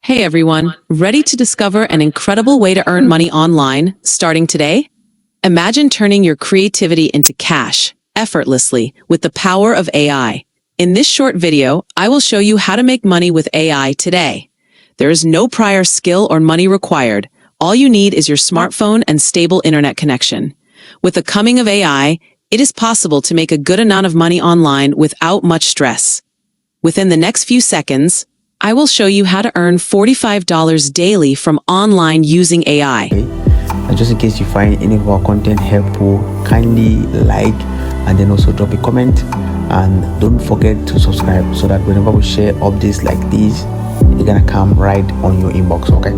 Hey everyone, ready to discover an incredible way to earn money online starting today? Imagine turning your creativity into cash effortlessly with the power of AI. In this short video, I will show you how to make money with AI today. There is no prior skill or money required. All you need is your smartphone and stable internet connection. With the coming of AI, it is possible to make a good amount of money online without much stress. Within the next few seconds, I will show you how to earn $45 daily from online using AI. And just in case you find any of our content helpful, kindly like and then also drop a comment, and don't forget to subscribe so that whenever we share updates like these, they're gonna come right on your inbox. Okay?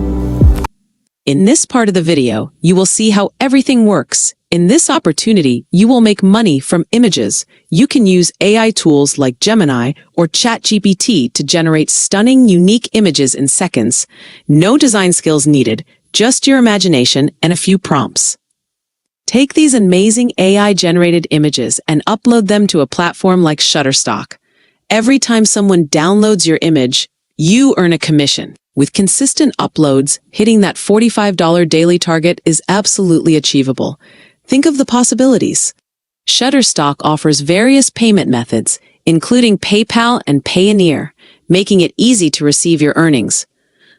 In this part of the video, you will see how everything works. In this opportunity, you will make money from images. You can use AI tools like Gemini or ChatGPT to generate stunning, unique images in seconds. No design skills needed, just your imagination and a few prompts. Take these amazing AI-generated images and upload them to a platform like Shutterstock. Every time someone downloads your image, you earn a commission. With consistent uploads, hitting that $45 daily target is absolutely achievable. Think of the possibilities. Shutterstock offers various payment methods, including PayPal and Payoneer, making it easy to receive your earnings.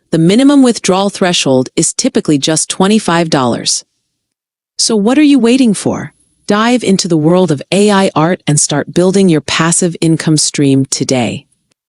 The minimum withdrawal threshold is typically just $25. So what are you waiting for? Dive into the world of AI art and start building your passive income stream today.